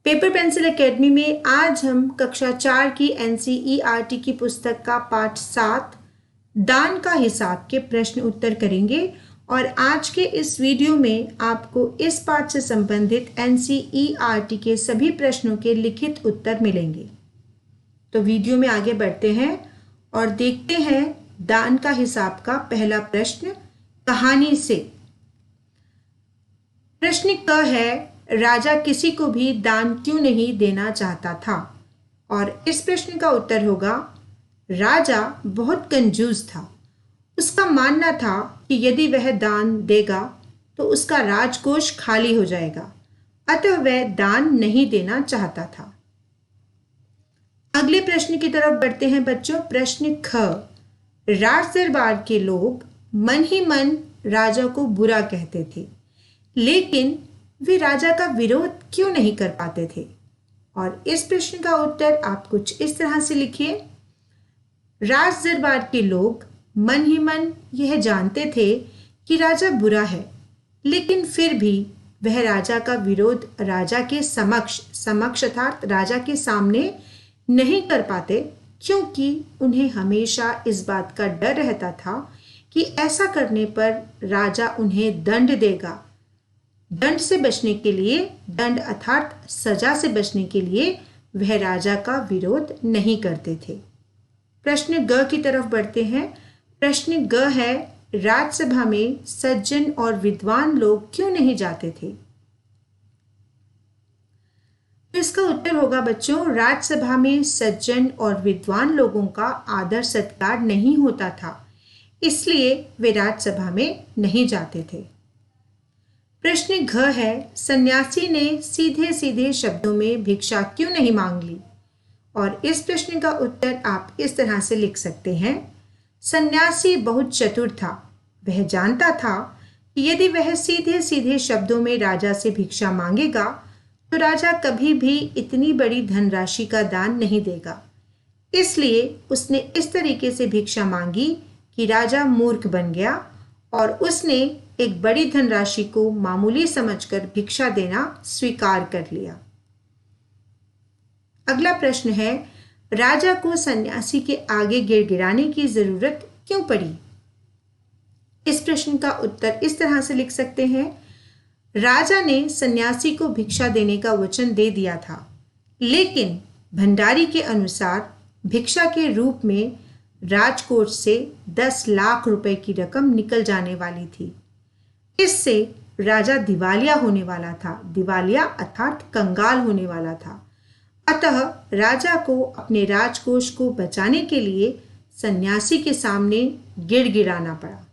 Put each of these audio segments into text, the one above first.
Paper pencil academy में आज हम कक्षा 4 की एनसीईआरटी की पुस्तक का पाठ 7 दान का हिसाब के प्रश्न उत्तर करेंगे और आज के इस वीडियो में आपको इस पाठ से संबंधित एनसीईआरटी के सभी प्रश्नों के लिखित उत्तर मिलेंगे। तो वीडियो में आगे बढ़ते हैं और देखते हैं दान का हिसाब का पहला प्रश्न कहानी से। प्रश्न क है, राजा किसी को भी दान क्यों नहीं देना चाहता था? और इस प्रश्न का उत्तर होगा, राजा बहुत कंजूस था। उसका मानना था कि यदि वह दान देगा तो उसका राजकोष खाली हो जाएगा, अतः वह दान नहीं देना चाहता था। अगले प्रश्न की तरफ बढ़ते हैं बच्चों। प्रश्न ख, राज दरबार के लोग मन ही मन राजा को बुरा कहते थे, लेकिन वे राजा का विरोध क्यों नहीं कर पाते थे? और इस प्रश्न का उत्तर आप कुछ इस तरह से लिखिए। राज दरबार के लोग मन ही मन यह जानते थे कि राजा बुरा है, लेकिन फिर भी वह राजा का विरोध राजा के समक्ष अर्थात राजा के सामने नहीं कर पाते, क्योंकि उन्हें हमेशा इस बात का डर रहता था कि ऐसा करने पर राजा उन्हें दंड देगा। दंड से बचने के लिए, दंड अर्थात सजा से बचने के लिए वह राजा का विरोध नहीं करते थे। प्रश्न ग की तरफ बढ़ते हैं। प्रश्न ग है, राजसभा में सज्जन और विद्वान लोग क्यों नहीं जाते थे? तो इसका उत्तर होगा बच्चों, राजसभा में सज्जन और विद्वान लोगों का आदर सत्कार नहीं होता था, इसलिए वे राजसभा में नहीं जाते थे। प्रश्न घ है, सन्यासी ने सीधे सीधे शब्दों में भिक्षा क्यों नहीं मांग ली? और इस प्रश्न का उत्तर आप इस तरह से लिख सकते हैं। सन्यासी बहुत चतुर था। वह जानता था कि यदि वह सीधे सीधे शब्दों में राजा से भिक्षा मांगेगा तो राजा कभी भी इतनी बड़ी धनराशि का दान नहीं देगा। इसलिए उसने इस तरीके से भिक्षा मांगी कि राजा मूर्ख बन गया और उसने एक बड़ी धनराशि को मामूली समझकर भिक्षा देना स्वीकार कर लिया। अगला प्रश्न है, राजा को सन्यासी के आगे गिड़गिड़ाने की जरूरत क्यों पड़ी? इस प्रश्न का उत्तर इस तरह से लिख सकते हैं। राजा ने सन्यासी को भिक्षा देने का वचन दे दिया था, लेकिन भंडारी के अनुसार भिक्षा के रूप में राजकोष से 10 लाख रुपए की रकम निकल जाने वाली थी। इससे राजा दिवालिया होने वाला था। दिवालिया अर्थात कंगाल होने वाला था। अतः राजा को अपने राजकोष को बचाने के लिए सन्यासी के सामने गिड़गिड़ाना पड़ा।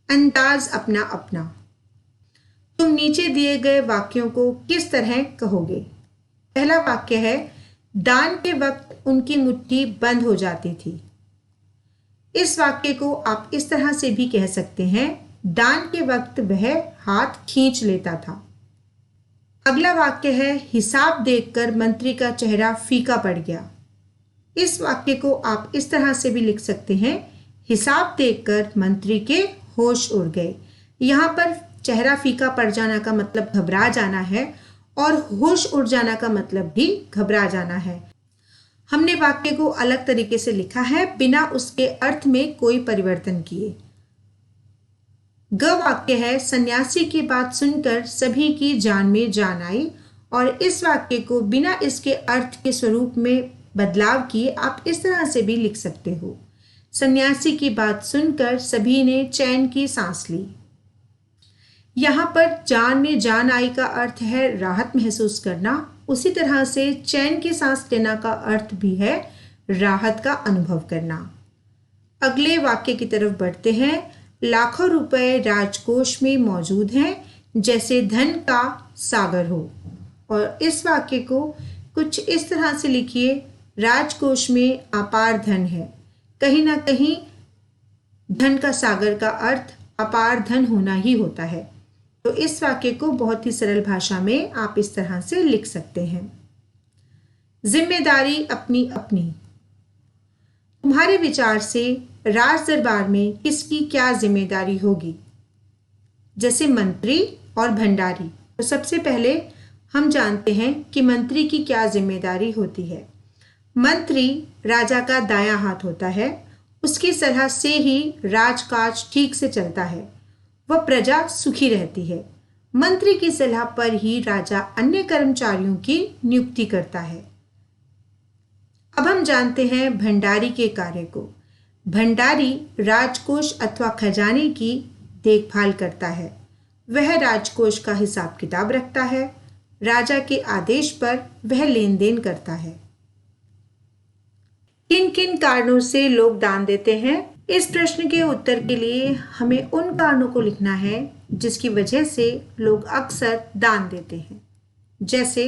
अंदाज अपना अपना। तुम नीचे दिए गए वाक्यों को किस तरह कहोगे? पहला वाक्य है, दान के वक्त उनकी मुट्ठी बंद हो जाती थी। इस वाक्य को आप इस तरह से भी कह सकते हैं, दान के वक्त वह हाथ खींच लेता था। अगला वाक्य है, हिसाब देखकर मंत्री का चेहरा फीका पड़ गया। इस वाक्य को आप इस तरह से भी लिख सकते हैं, हिसाब देखकर मंत्री के होश उड़ गए। यहाँ पर चेहरा फीका पड़ जाना का मतलब घबरा जाना है और होश उड़ जाना का मतलब भी घबरा जाना है। हमने वाक्य को अलग तरीके से लिखा है, बिना उसके अर्थ में कोई परिवर्तन किए। ग वाक्य है, सन्यासी की बात सुनकर सभी की जान में जान आई। और इस वाक्य को बिना इसके अर्थ के स्वरूप में बदलाव किए आप इस तरह से भी लिख सकते हो, सन्यासी की बात सुनकर सभी ने चैन की सांस ली। यहाँ पर जान में जान आई का अर्थ है राहत महसूस करना, उसी तरह से चैन की सांस लेना का अर्थ भी है राहत का अनुभव करना। अगले वाक्य की तरफ बढ़ते हैं। लाखों रुपए राजकोष में मौजूद हैं, जैसे धन का सागर हो। और इस वाक्य को कुछ इस तरह से लिखिए, राजकोष में अपार धन है। कहीं ना कहीं धन का सागर का अर्थ अपार धन होना ही होता है। तो इस वाक्य को बहुत ही सरल भाषा में आप इस तरह से लिख सकते हैं। जिम्मेदारी अपनी अपनी। तुम्हारे विचार से राज दरबार में किसकी क्या जिम्मेदारी होगी? जैसे मंत्री और भंडारी, तो सबसे पहले हम जानते हैं कि मंत्री की क्या जिम्मेदारी होती है। मंत्री राजा का दायां हाथ होता है। उसकी सलाह से ही राजकाज ठीक से चलता है। वह प्रजा सुखी रहती है। मंत्री की सलाह पर ही राजा अन्य कर्मचारियों की नियुक्ति करता है। अब हम जानते हैं भंडारी के कार्य को। भंडारी राजकोष अथवा खजाने की देखभाल करता है। वह राजकोष का हिसाब किताब रखता है। राजा के आदेश पर वह लेन देन करता है। किन किन कारणों से लोग दान देते हैं? इस प्रश्न के उत्तर के लिए हमें उन कारणों को लिखना है जिसकी वजह से लोग अक्सर दान देते हैं। जैसे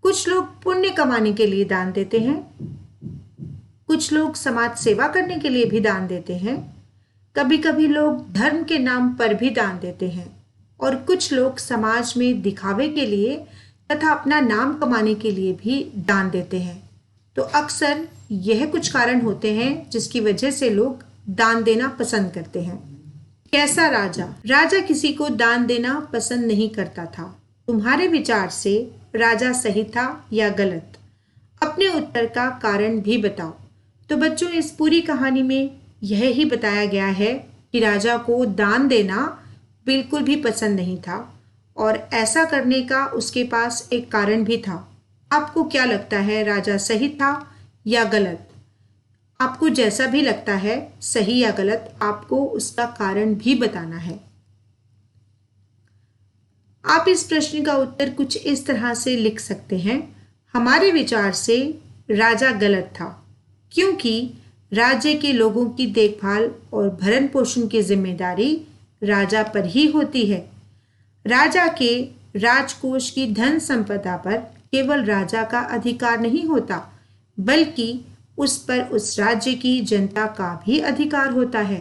कुछ लोग पुण्य कमाने के लिए दान देते हैं। कुछ लोग समाज सेवा करने के लिए भी दान देते हैं। कभी कभी लोग धर्म के नाम पर भी दान देते हैं और कुछ लोग समाज में दिखावे के लिए तथा अपना नाम कमाने के लिए भी दान देते हैं। तो अक्सर यह कुछ कारण होते हैं जिसकी वजह से लोग दान देना पसंद करते हैं। कैसा राजा? राजा किसी को दान देना पसंद नहीं करता था। तुम्हारे विचार से राजा सही था या गलत? अपने उत्तर का कारण भी बताओ। तो बच्चों, इस पूरी कहानी में यह ही बताया गया है कि राजा को दान देना बिल्कुल भी पसंद नहीं था और ऐसा करने का उसके पास एक कारण भी था। आपको क्या लगता है, राजा सही था या गलत? आपको जैसा भी लगता है, सही या गलत, आपको उसका कारण भी बताना है। आप इस प्रश्न का उत्तर कुछ इस तरह से लिख सकते हैं। हमारे विचार से राजा गलत था क्योंकि राज्य के लोगों की देखभाल और भरण पोषण की जिम्मेदारी राजा पर ही होती है। राजा के राजकोष की धन संपदा पर केवल राजा का अधिकार नहीं होता, बल्कि उस पर उस राज्य की जनता का भी अधिकार होता है।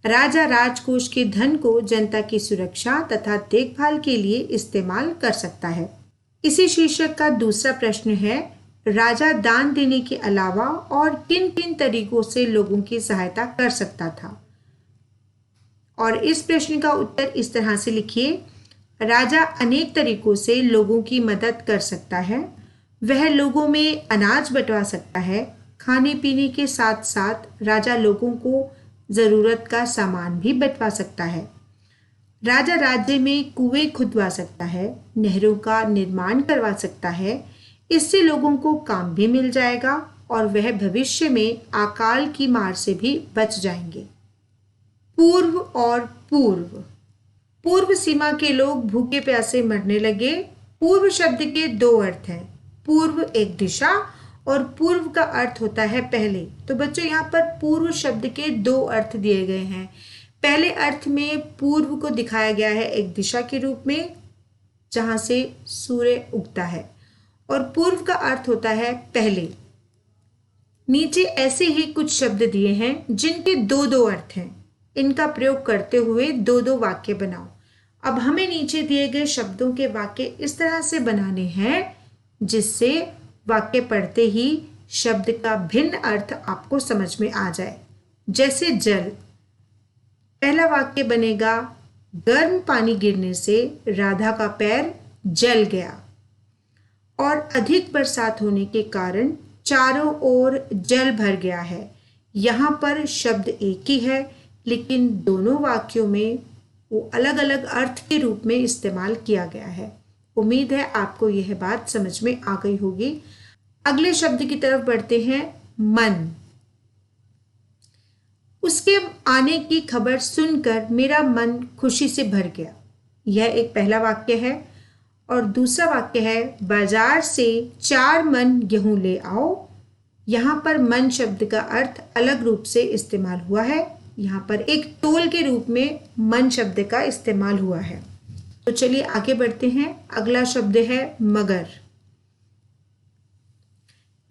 राजा राजकोष के धन को जनता की सुरक्षा तथा देखभाल के लिए इस्तेमाल कर सकता है। इसी शीर्षक का दूसरा प्रश्न है, राजा दान देने के अलावा और किन किन तरीकों से लोगों की सहायता कर सकता था? और इस प्रश्न का उत्तर इस तरह से लिखिए, राजा अनेक तरीकों से लोगों की मदद कर सकता है। वह लोगों में अनाज बंटवा सकता है। खाने पीने के साथ साथ राजा लोगों को जरूरत का सामान भी बंटवा सकता है। राजा राज्य में कुएं खुदवा सकता है, नहरों का निर्माण करवा सकता है। इससे लोगों को काम भी मिल जाएगा और वह भविष्य में अकाल की मार से भी बच जाएंगे। पूर्व और पूर्व। पूर्व सीमा के लोग भूखे प्यासे मरने लगे। पूर्व शब्द के दो अर्थ हैं। पूर्व एक दिशा और पूर्व का अर्थ होता है पहले। तो बच्चों, यहाँ पर पूर्व शब्द के दो अर्थ दिए गए हैं। पहले अर्थ में पूर्व को दिखाया गया है एक दिशा के रूप में जहां से सूर्य उगता है, और पूर्व का अर्थ होता है पहले। नीचे ऐसे ही कुछ शब्द दिए हैं जिनके दो दो अर्थ हैं। इनका प्रयोग करते हुए दो दो वाक्य बनाओ। अब हमें नीचे दिए गए शब्दों के वाक्य इस तरह से बनाने हैं जिससे वाक्य पढ़ते ही शब्द का भिन्न अर्थ आपको समझ में आ जाए। जैसे जल। पहला वाक्य बनेगा, गर्म पानी गिरने से राधा का पैर जल गया। और अधिक बरसात होने के कारण चारों ओर जल भर गया है। यहाँ पर शब्द एक ही है, लेकिन दोनों वाक्यों में वो अलग अलग अर्थ के रूप में इस्तेमाल किया गया है। उम्मीद है आपको यह बात समझ में आ गई होगी। अगले शब्द की तरफ बढ़ते हैं, मन। उसके आने की खबर सुनकर मेरा मन खुशी से भर गया। यह एक पहला वाक्य है। और दूसरा वाक्य है, बाजार से 4 मन गेहूं ले आओ। यहाँ पर मन शब्द का अर्थ अलग रूप से इस्तेमाल हुआ है। यहाँ पर एक तोल के रूप में मन शब्द का इस्तेमाल हुआ है। तो चलिए आगे बढ़ते हैं। अगला शब्द है मगर।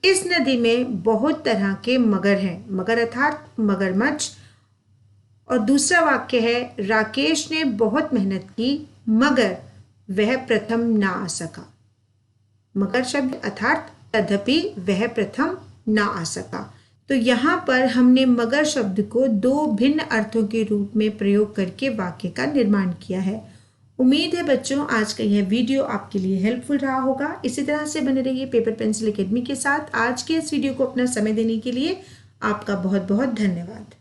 इस नदी में बहुत तरह के मगर हैं। मगर अर्थात मगरमच्छ। और दूसरा वाक्य है, राकेश ने बहुत मेहनत की मगर वह प्रथम ना आ सका। मगर शब्द अर्थात तथापि वह प्रथम ना आ सका। तो यहाँ पर हमने मगर शब्द को दो भिन्न अर्थों के रूप में प्रयोग करके वाक्य का निर्माण किया है। उम्मीद है बच्चों आज का यह वीडियो आपके लिए हेल्पफुल रहा होगा। इसी तरह से बने रहिए पेपर पेंसिल एकेडमी के साथ। आज के इस वीडियो को अपना समय देने के लिए आपका बहुत बहुत धन्यवाद।